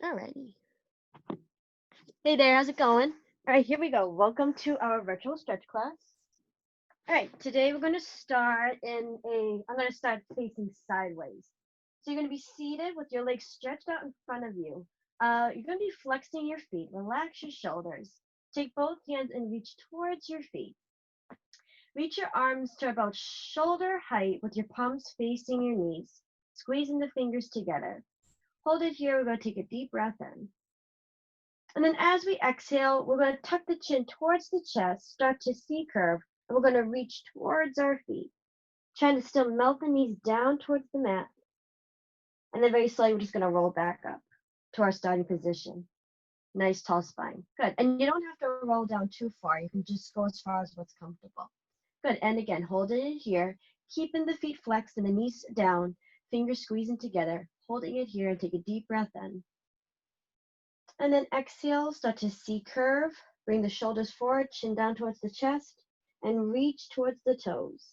Alrighty. Hey there, how's it going? Alright, here we go. Welcome to our virtual stretch class. Alright, today we're going to start I'm going to start facing sideways. So you're going to be seated with your legs stretched out in front of you. You're going to be flexing your feet. Relax your shoulders. Take both hands and reach towards your feet. Reach your arms to about shoulder height with your palms facing your knees. Squeezing the fingers together. Hold it here. We're going to take a deep breath in. And then as we exhale, we're going to tuck the chin towards the chest, start to C curve, and we're going to reach towards our feet, trying to still melt the knees down towards the mat. And then very slowly, we're just going to roll back up to our starting position. Nice tall spine. Good. And you don't have to roll down too far. You can just go as far as what's comfortable. Good. And again, holding it here, keeping the feet flexed and the knees down, fingers squeezing together, holding it here, and take a deep breath in. And then exhale, start to C curve. Bring the shoulders forward, chin down towards the chest, and reach towards the toes.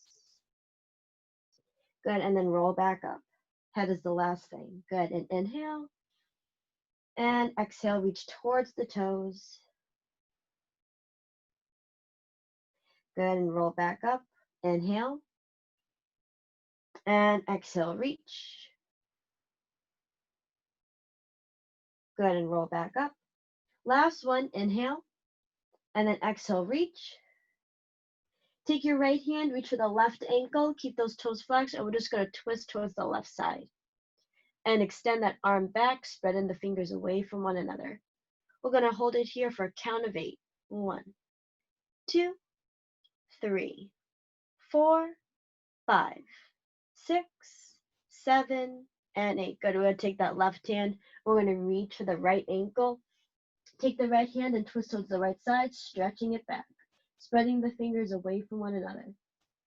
Good, and then roll back up. Head is the last thing. Good, and inhale. And exhale, reach towards the toes. Good, and roll back up. Inhale. And exhale, reach. Good, and roll back up. Last one, inhale. And then exhale, reach. Take your right hand, reach for the left ankle, keep those toes flexed, and we're just going to twist towards the left side. And extend that arm back, spreading the fingers away from one another. We're going to hold it here for a count of 8. 1, 2, 3, 4, 5, 6, 7, and 8. Good. We're going to take that left hand. We're going to reach for the right ankle. Take the right hand and twist towards the right side, stretching it back, spreading the fingers away from one another.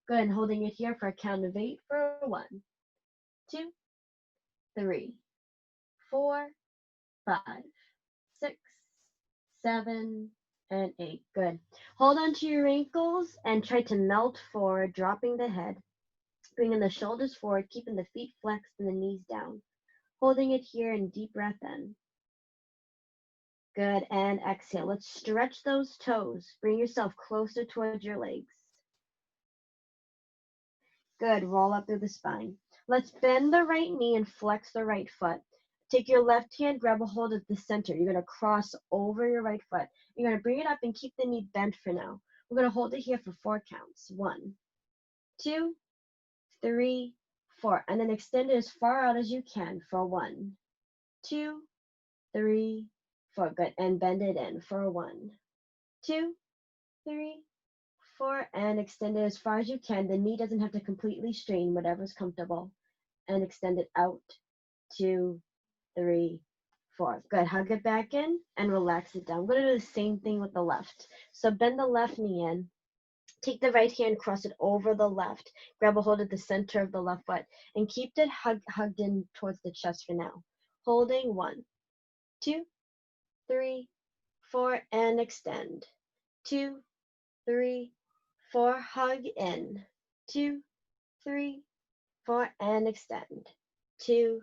Good. And holding it here for a count of 8 for 1, 2, 3, 4, 5, 6, 7, and 8. Good. Hold on to your ankles and try to melt forward, dropping the head, bringing the shoulders forward, keeping the feet flexed and the knees down. Holding it here and deep breath in. Good. And exhale. Let's stretch those toes. Bring yourself closer towards your legs. Good. Roll up through the spine. Let's bend the right knee and flex the right foot. Take your left hand, grab a hold of the center. You're going to cross over your right foot. You're going to bring it up and keep the knee bent for now. We're going to hold it here for 4 counts. 1, 2, 3, 4. And then extend it as far out as you can for 1, 2, 3, 4. Good. And bend it in for 1, 2, 3, 4. And extend it as far as you can. The knee doesn't have to completely strain, whatever's comfortable. And extend it out. 2, 3, 4. Good. Hug it back in and relax it down. I'm going to do the same thing with the left. So bend the left knee in. Take the right hand, cross it over the left. Grab a hold of the center of the left foot and keep it hugged in towards the chest for now. Holding 1, 2, 3, 4, and extend. 2, 3, 4, hug in. 2, 3, 4, and extend. 2,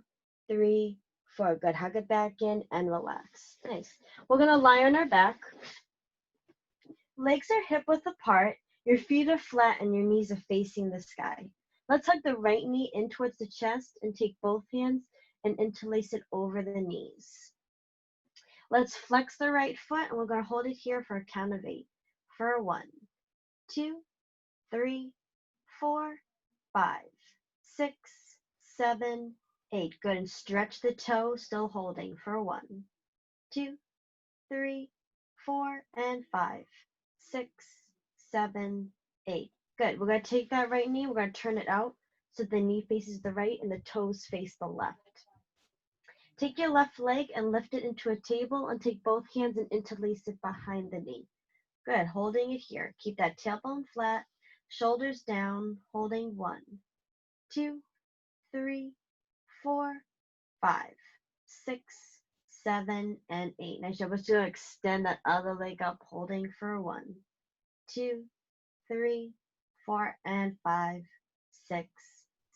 3, 4. Good. Hug it back in and relax. Nice. We're going to lie on our back. Legs are hip width apart. Your feet are flat and your knees are facing the sky. Let's hug the right knee in towards the chest and take both hands and interlace it over the knees. Let's flex the right foot and we're going to hold it here for a count of 8. For 1, 2, 3, 4, 5, 6, 7, 8. Good. And stretch the toe, still holding for 1, 2, 3, 4, and 5, 6, 7, 8. Good. We're going to take that right knee. We're going to turn it out so the knee faces the right and the toes face the left. Take your left leg and lift it into a table and take both hands and interlace it behind the knee. Good. Holding it here. Keep that tailbone flat, shoulders down, holding 1, 2, 3, 4, 5, 6, 7, and 8. Nice job. Let's just extend that other leg up, holding for 1, 2, 3, 4, and 5, 6,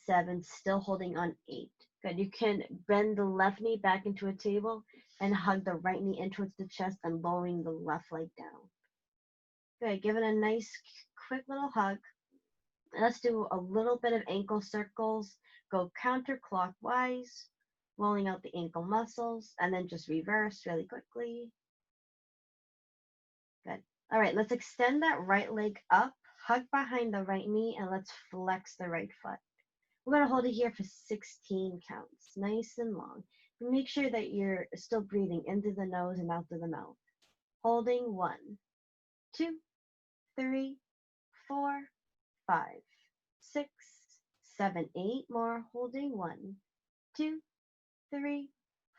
7. Still holding on 8. Good. You can bend the left knee back into a table and hug the right knee in towards the chest and lowering the left leg down. Good. Give it a nice, quick little hug. Let's do a little bit of ankle circles. Go counterclockwise, rolling out the ankle muscles, and then just reverse really quickly. Good. All right, let's extend that right leg up, hug behind the right knee, and let's flex the right foot. We're going to hold it here for 16 counts, nice and long. Make sure that you're still breathing into the nose and out through the mouth. Holding 1, 2, 3, 4, 5, 6, 7, 8 more. Holding 1, 2, 3,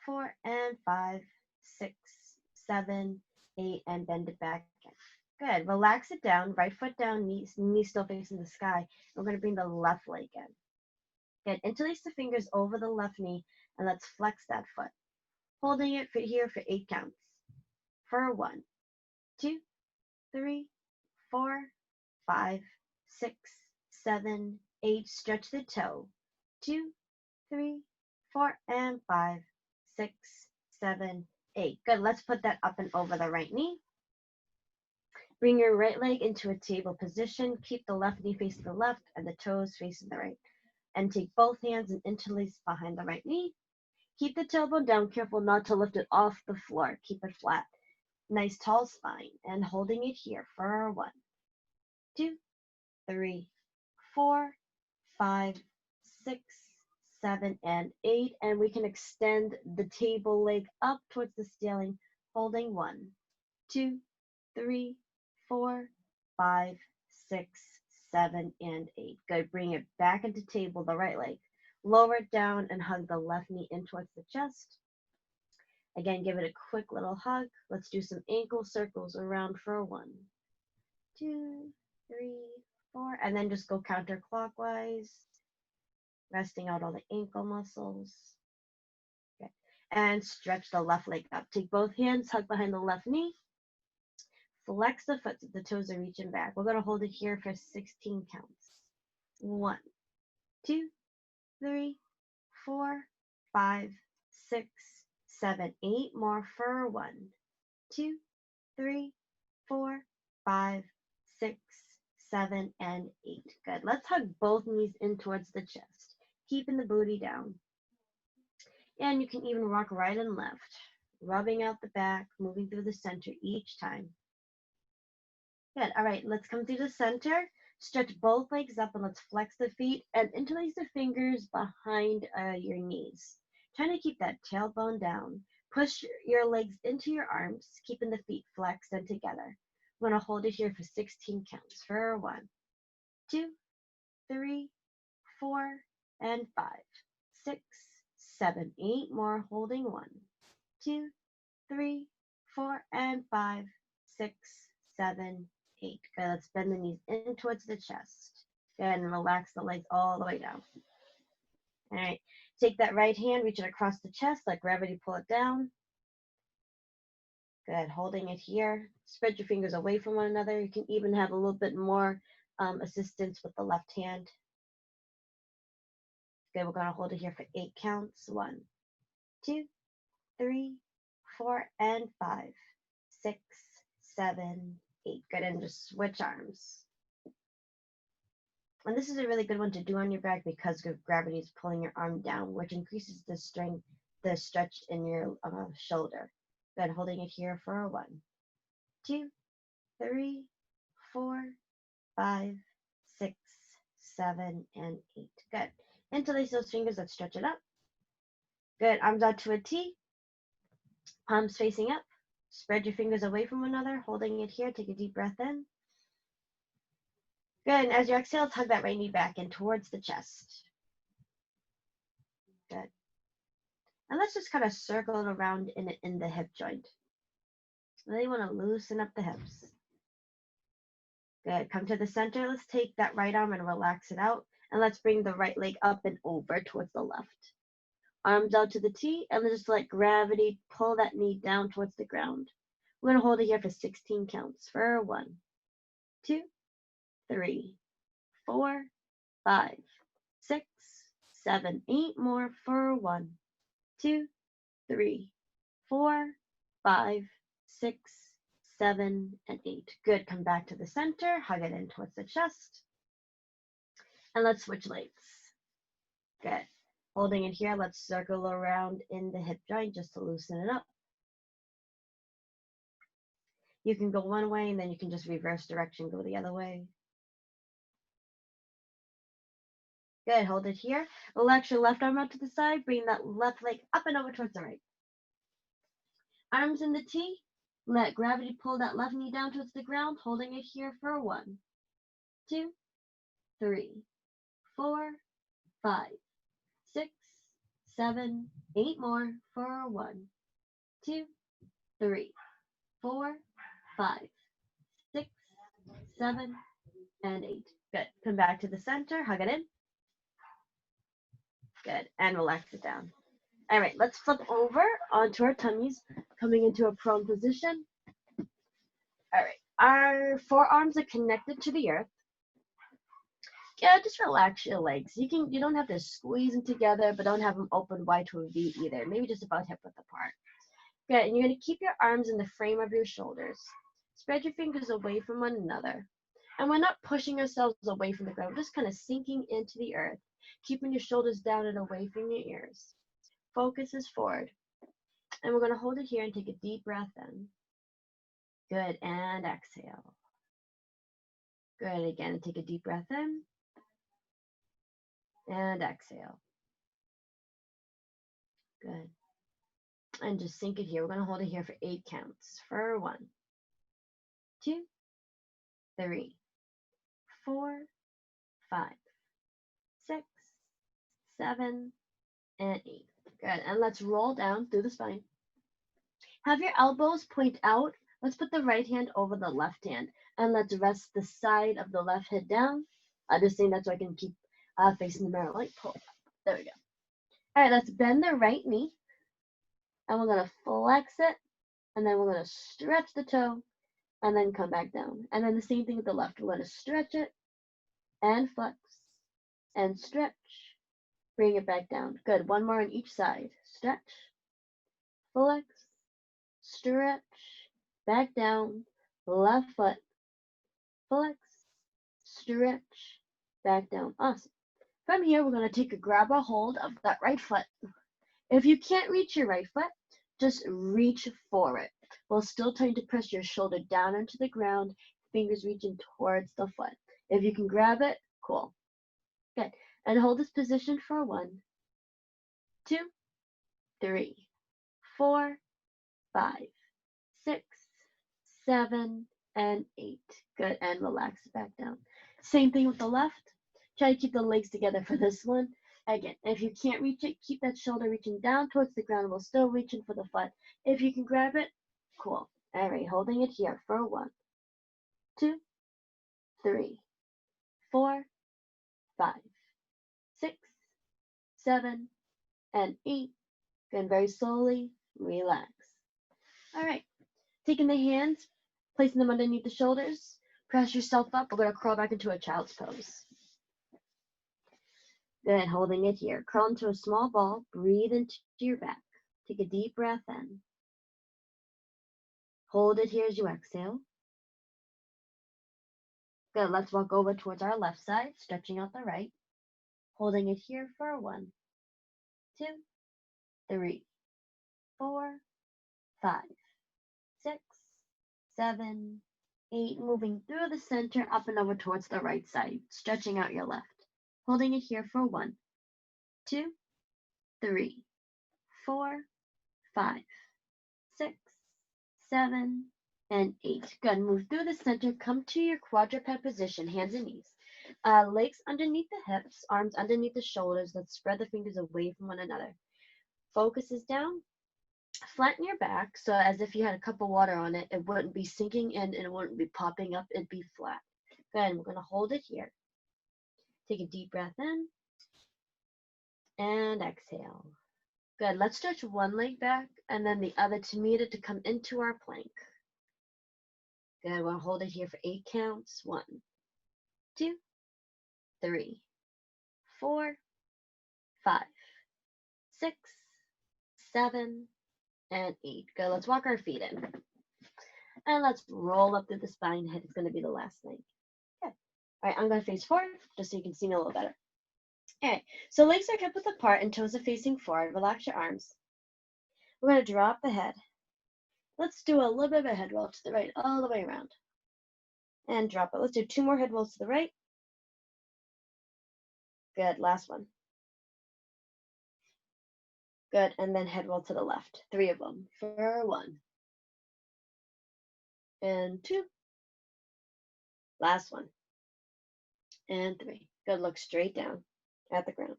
4, and 5, 6, 7, 8, and bend it back again. Good. Relax it down. Right foot down, knee still facing the sky. We're going to bring the left leg in. Good. Interlace the fingers over the left knee and let's flex that foot. Holding it here for 8 counts. For 1, 2, 3, 4, 5, 6, 7, 8. Stretch the toe. 2, 3, 4, and 5, 6, 7, 8. Good. Let's put that up and over the right knee. Bring your right leg into a table position. Keep the left knee facing the left and the toes facing the right. And take both hands and interlace behind the right knee. Keep the tailbone down. Careful not to lift it off the floor. Keep it flat. Nice tall spine. And holding it here for 1, 2, 3, 4, 5, 6, 7, and 8. And we can extend the table leg up towards the ceiling. Holding 1, 2, 3, 4, 5, 6, 7, and 8. Good. Bring it back into table, the right leg. Lower it down and hug the left knee in towards the chest. Again, give it a quick little hug. Let's do some ankle circles around for 1, 2, 3, 4, and then just go counterclockwise, resting out all the ankle muscles. Okay. And stretch the left leg up. Take both hands, hug behind the left knee. Flex the foot so the toes are reaching back. We're going to hold it here for 16 counts. 1, 2, 3, 4, 5, 6, 7, 8 more for 1, 2, 3, 4, 5, 6, 7, and 8. Good. Let's hug both knees in towards the chest, keeping the booty down. And you can even rock right and left, rubbing out the back, moving through the center each time. Good. All right, let's come through the center. Stretch both legs up and let's flex the feet and interlace the fingers behind your knees. Trying to keep that tailbone down. Push your legs into your arms, keeping the feet flexed and together. I'm going to hold it here for 16 counts. For 1, 2, 3, 4, and 5, 6, 7, 8 more. Holding 1, 2, 3, 4, and 5, 6, 7, 8. Good. Let's bend the knees in towards the chest. Good. And relax the legs all the way down. All right. Take that right hand, reach it across the chest, let gravity pull it down. Good. Holding it here. Spread your fingers away from one another. You can even have a little bit more assistance with the left hand. Good. We're going to hold it here for 8 counts. 1, 2, 3, 4, and 5, 6, 7, 8. Good. And just switch arms. And this is a really good one to do on your back because gravity is pulling your arm down, which increases the strength, the stretch in your shoulder. Good. Holding it here for 1, 2, 3, 4, 5, 6, 7, and 8. Good. Interlace those fingers. Let's stretch it up. Good. Arms out to a T. Palms facing up. Spread your fingers away from one another, holding it here. Take a deep breath in. Good. And as you exhale, tug that right knee back in towards the chest. Good. And let's just kind of circle it around in the hip joint. Really want to loosen up the hips. Good. Come to the center. Let's take that right arm and relax it out. And let's bring the right leg up and over towards the left. Arms out to the T, and then just let gravity pull that knee down towards the ground. We're going to hold it here for 16 counts. For 1, 2, 3, 4, 5, 6, 7, 8 more for 1, 2, 3, 4, 5, 6, 7, and 8. Good. Come back to the center. Hug it in towards the chest. And let's switch legs. Good. Holding it here, let's circle around in the hip joint just to loosen it up. You can go one way and then you can just reverse direction, go the other way. Good. Hold it here. Relax your left arm out to the side. Bring that left leg up and over towards the right. Arms in the T. Let gravity pull that left knee down towards the ground, holding it here for 1, 2, 3, 4, 5, 6, 7, 8 more for 1, 2, 3, 4, 5, 6, 7, and 8. Good. Come back to the center. Hug it in. Good. And relax it down. All right. Let's flip over onto our tummies, coming into a prone position. All right. Our forearms are connected to the earth. Yeah, just relax your legs. You don't have to squeeze them together, but don't have them open wide to a V either. Maybe just about hip width apart. Good. And you're going to keep your arms in the frame of your shoulders. Spread your fingers away from one another. And we're not pushing ourselves away from the ground. We're just kind of sinking into the earth, keeping your shoulders down and away from your ears. Focus is forward. And we're going to hold it here and take a deep breath in. Good. And exhale. Good. Again, take a deep breath in. And exhale. Good. And just sink it here. We're going to hold it here for 8 counts. For 1, 2, 3, 4, 5, 6, 7, and 8. Good. And let's roll down through the spine. Have your elbows point out. Let's put the right hand over the left hand. And let's rest the side of the left head down. I'm just saying that so I can keep facing the mirror. Like pull up. There we go. All right, let's bend the right knee. And we're going to flex it. And then we're going to stretch the toe. And then come back down. And then the same thing with the left. We're going to stretch it. And flex. And stretch. Bring it back down. Good. One more on each side. Stretch. Flex. Stretch. Back down. Left foot. Flex. Stretch. Back down. Awesome. From here, we're going to grab a hold of that right foot. If you can't reach your right foot, just reach for it while still trying to press your shoulder down into the ground, fingers reaching towards the foot. If you can grab it, cool. Good. And hold this position for 1, 2, 3, 4, 5, 6, 7, and 8. Good. And relax it back down. Same thing with the left. Try to keep the legs together for this one. Again, if you can't reach it, keep that shoulder reaching down towards the ground while still reaching for the foot. If you can grab it, cool. All right, holding it here for 1, 2, 3, 4, 5, 6, 7, and 8. Then very slowly relax. All right, taking the hands, placing them underneath the shoulders. Press yourself up. We're going to crawl back into a child's pose. Good, holding it here. Curl into a small ball. Breathe into your back. Take a deep breath in. Hold it here as you exhale. Good, let's walk over towards our left side, stretching out the right. Holding it here for 1, 2, 3, 4, 5, 6, 7, 8. Moving through the center, up and over towards the right side, stretching out your left. Holding it here for 1, 2, 3, 4, 5, 6, 7, and 8. Good. Move through the center. Come to your quadruped position, hands and knees. Legs underneath the hips, arms underneath the shoulders. Let's spread the fingers away from one another. Focus is down. Flatten your back so as if you had a cup of water on it. It wouldn't be sinking in and it wouldn't be popping up. It'd be flat. Good. We're going to hold it here. Take a deep breath in and exhale. Good. Let's stretch one leg back and then the other to meet it to come into our plank. Good. We'll hold it here for 8 counts. 1, 2, 3, 4, 5, 6, 7, and 8. Good. Let's walk our feet in. And let's roll up through the spine. Head is going to be the last thing. Good. All right, I'm going to face forward just so you can see me a little better. All right, so legs are kept width apart and toes are facing forward. Relax your arms. We're going to drop the head. Let's do a little bit of a head roll to the right all the way around. And drop it. Let's do 2 more head rolls to the right. Good. Last one. Good. And then head roll to the left. 3 of them. For 1. And 2. Last one. And 3. Good. Look straight down at the ground.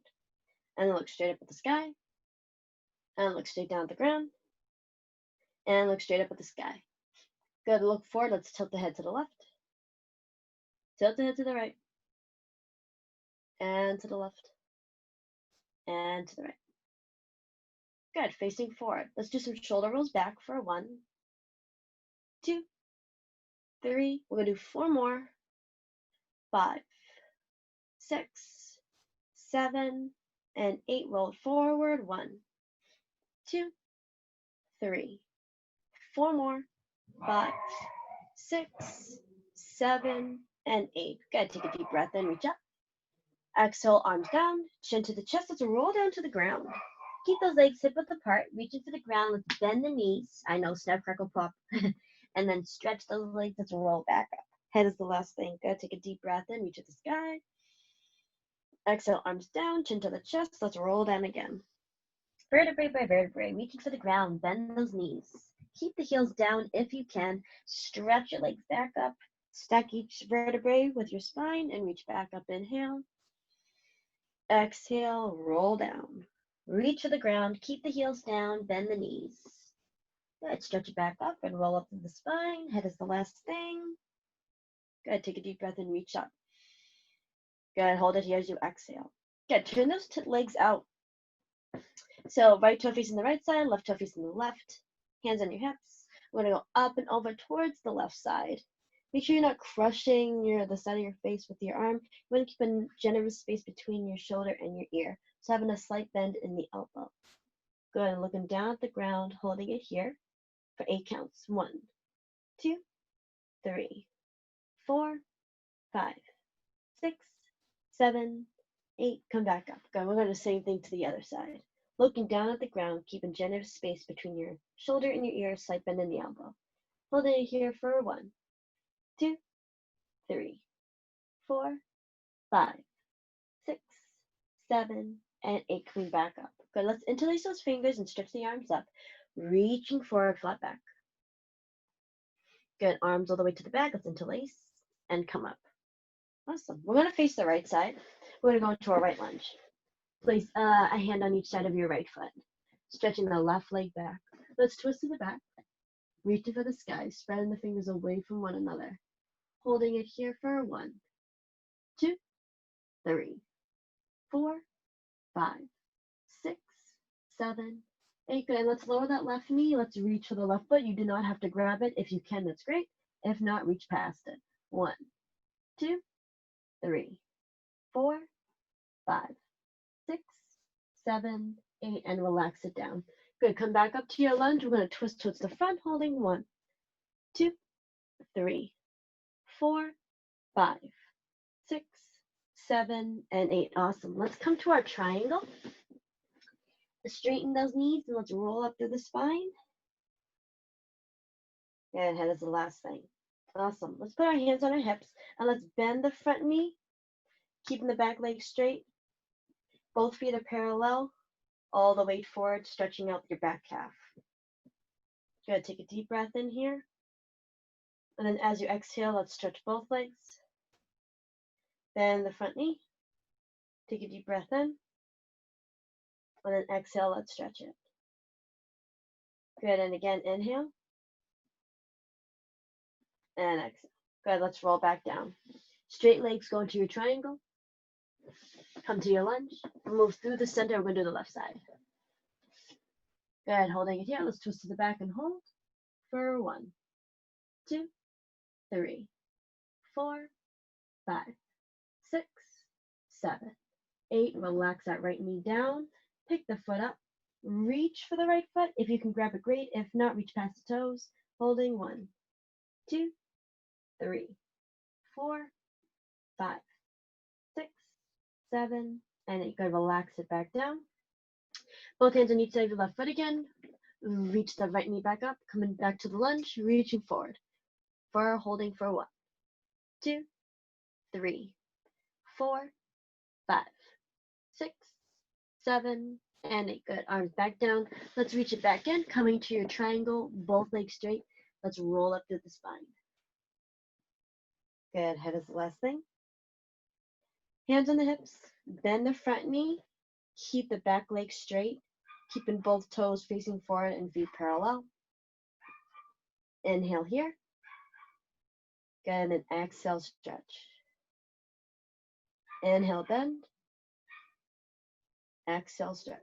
And then look straight up at the sky. And look straight down at the ground. And look straight up at the sky. Good. Look forward. Let's tilt the head to the left. Tilt the head to the right. And to the left. And to the right. Good. Facing forward. Let's do some shoulder rolls back for 1, 2, 3. We're going to do 4 more. 5, 6, 7, and 8. Roll forward. 1, 2, 3. 4 more. 5, 6, 7, and 8. Good. Take a deep breath in. Reach up. Exhale, arms down. Chin to the chest. Let's roll down to the ground. Keep those legs hip width apart. Reaching for the ground. Let's bend the knees. I know, snap, crackle, pop. And then stretch those legs. Let's roll back up. Head is the last thing. Good. Take a deep breath in. Reach to the sky. Exhale, arms down. Chin to the chest. Let's roll down again. Vertebrae by vertebrae. Reaching for the ground. Bend those knees. Keep the heels down if you can. Stretch your legs back up. Stack each vertebrae with your spine and reach back up. Inhale. Exhale, roll down. Reach for the ground. Keep the heels down. Bend the knees. Good. Stretch it back up and roll up to the spine. Head is the last thing. Good. Take a deep breath and reach up. Good. Hold it here as you exhale. Good. Turn those legs out. So right toe facing the right side, left toe facing the left. Hands on your hips. We're going to go up and over towards the left side. Make sure you're not crushing the side of your face with your arm. You want to keep a generous space between your shoulder and your ear. So having a slight bend in the elbow. Good. Looking down at the ground, holding it here for 8 counts. 1, 2, 3, 4, 5, 6, 7, 8. Come back up. Good. We're going to do the same thing to the other side. Looking down at the ground, keeping generous space between your shoulder and your ear, slight bend in the elbow. Holding it here for 1, 2, 3, 4, 5, 6, 7, and 8. Coming back up. Good. Let's interlace those fingers and stretch the arms up. Reaching forward, flat back. Good. Arms all the way to the back. Let's interlace and come up. Awesome. We're going to face the right side. We're going to go into our right lunge. Place a hand on each side of your right foot. Stretching the left leg back. Let's twist to the back. Reaching for the sky. Spreading the fingers away from one another. Holding it here for 1, 2, 3, 4, 5, 6, 7, 8. Good. And let's lower that left knee. Let's reach for the left foot. You do not have to grab it. If you can, that's great. If not, reach past it. 1, 2, 3, 4, 5, 6, 7, 8, and relax it down. Good. Come back up to your lunge. We're going to twist towards the front, holding 1, 2, 3, 4, 5, 6, 7, and 8. Awesome. Let's come to our triangle. Straighten those knees and let's roll up through the spine. And head is the last thing. Awesome. Let's put our hands on our hips and let's bend the front knee, keeping the back leg straight. Both feet are parallel, all the way forward, stretching out your back calf. Good. Take a deep breath in here. And then as you exhale, let's stretch both legs. Bend the front knee. Take a deep breath in. And then exhale, let's stretch it. Good. And again, inhale. And exhale. Good. Let's roll back down. Straight legs go into your triangle. Come to your lunge. Move through the center. We're going to do the left side. Good. Holding it here. Let's twist to the back and hold for 1, 2, 3, 4, 5, 6, 7, 8, relax that right knee down, pick the foot up, reach for the right foot. If you can grab it, great. If not, reach past the toes, holding 1, 2, 3, 4, 5, 6, 7, and 8. Good, relax it back down. Both hands on each side of your left foot again. Reach the right knee back up, coming back to the lunge, reaching forward. Holding for 1, 2, 3, 4, 5, 6, 7, and 8. Good. Arms back down. Let's reach it back in, coming to your triangle, both legs straight. Let's roll up through the spine. Good. Head is the last thing. Hands on the hips. Bend the front knee. Keep the back leg straight, keeping both toes facing forward and feet parallel. Inhale here. Good. And then exhale, stretch. Inhale, bend. Exhale, stretch.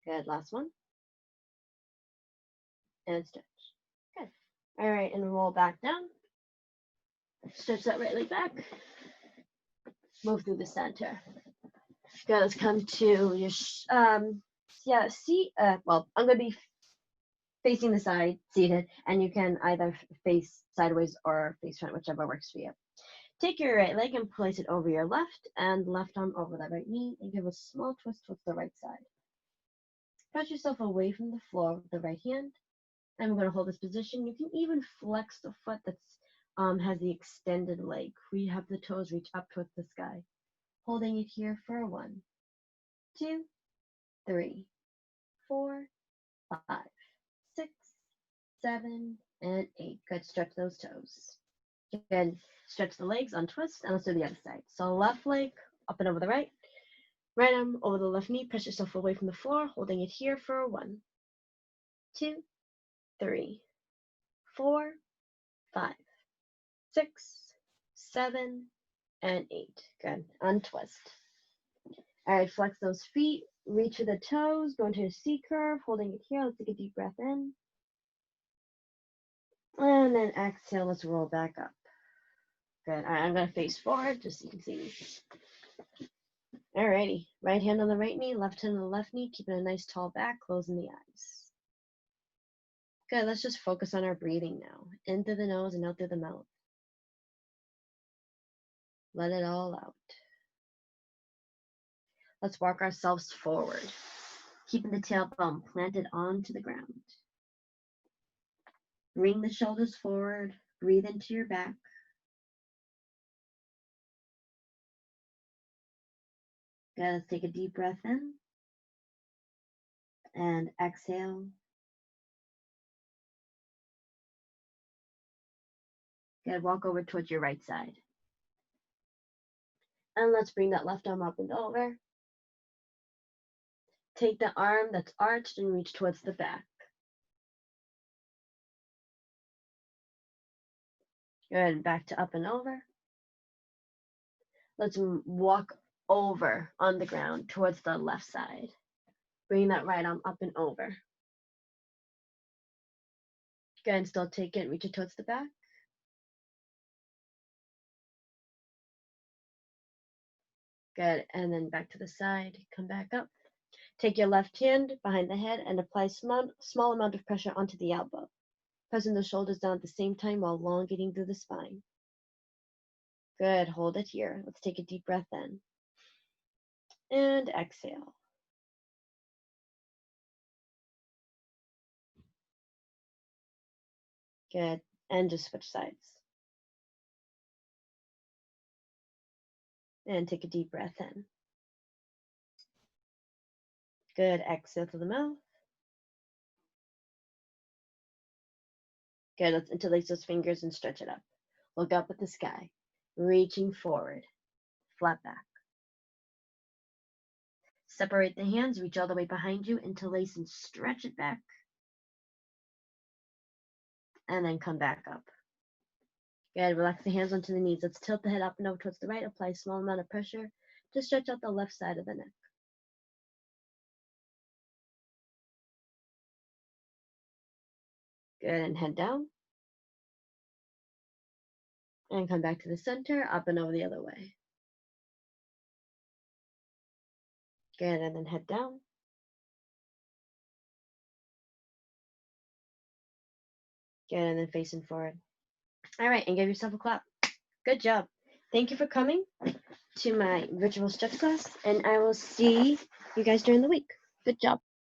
Good. Last one. And stretch. Good. All right, and roll back down. Stretch that right leg back. Move through the center. Good. Let's come to your well, I'm gonna be facing the side, seated, and you can either face sideways or face front, whichever works for you. Take your right leg and place it over your left, and left arm over the right knee, and give a small twist towards the right side. Press yourself away from the floor with the right hand. I'm going to hold this position. You can even flex the foot that's has the extended leg. We have the toes reach up towards the sky. Holding it here for 1, 2, 3, 4, 5, 6, 7, and 8. Good. Stretch those toes. Good. Stretch the legs, untwist, and let's do the other side. So left leg up and over the right. Right arm over the left knee. Press yourself away from the floor, holding it here for 1, 2, 3, 4, 5, 6, 7, and 8. Good. Untwist. All right, flex those feet. Reach for the toes. Go into a C curve, holding it here. Let's take a deep breath in. And then exhale. Let's roll back up. Good. All right, I'm going to face forward just so you can see me. Alrighty. Right hand on the right knee, left hand on the left knee, keeping a nice tall back, closing the eyes. Good. Let's just focus on our breathing now. In through the nose and out through the mouth. Let it all out. Let's walk ourselves forward, keeping the tailbone planted onto the ground. Bring the shoulders forward. Breathe into your back. Good. Let's take a deep breath in. And exhale. Good. Walk over towards your right side. And let's bring that left arm up and over. Take the arm that's arched and reach towards the back. Good. Back to up and over. Let's walk over on the ground towards the left side. Bring that right arm up and over. Good. And still take it. Reach it towards the back. Good. And then back to the side. Come back up. Take your left hand behind the head and apply small amount of pressure onto the elbow. Pressing the shoulders down at the same time while elongating through the spine. Good. Hold it here. Let's take a deep breath in. And exhale. Good. And just switch sides. And take a deep breath in. Good. Exhale through the mouth. Good. Let's interlace those fingers and stretch it up. Look up at the sky. Reaching forward. Flat back. Separate the hands. Reach all the way behind you. Interlace and stretch it back. And then come back up. Good. Relax the hands onto the knees. Let's tilt the head up and over towards the right. Apply a small amount of pressure to stretch out the left side of the neck. Good. And head down. And come back to the center, up and over the other way. Good, and then head down. Good, and then facing forward. All right, and give yourself a clap. Good job. Thank you for coming to my virtual stretch class, and I will see you guys during the week. Good job.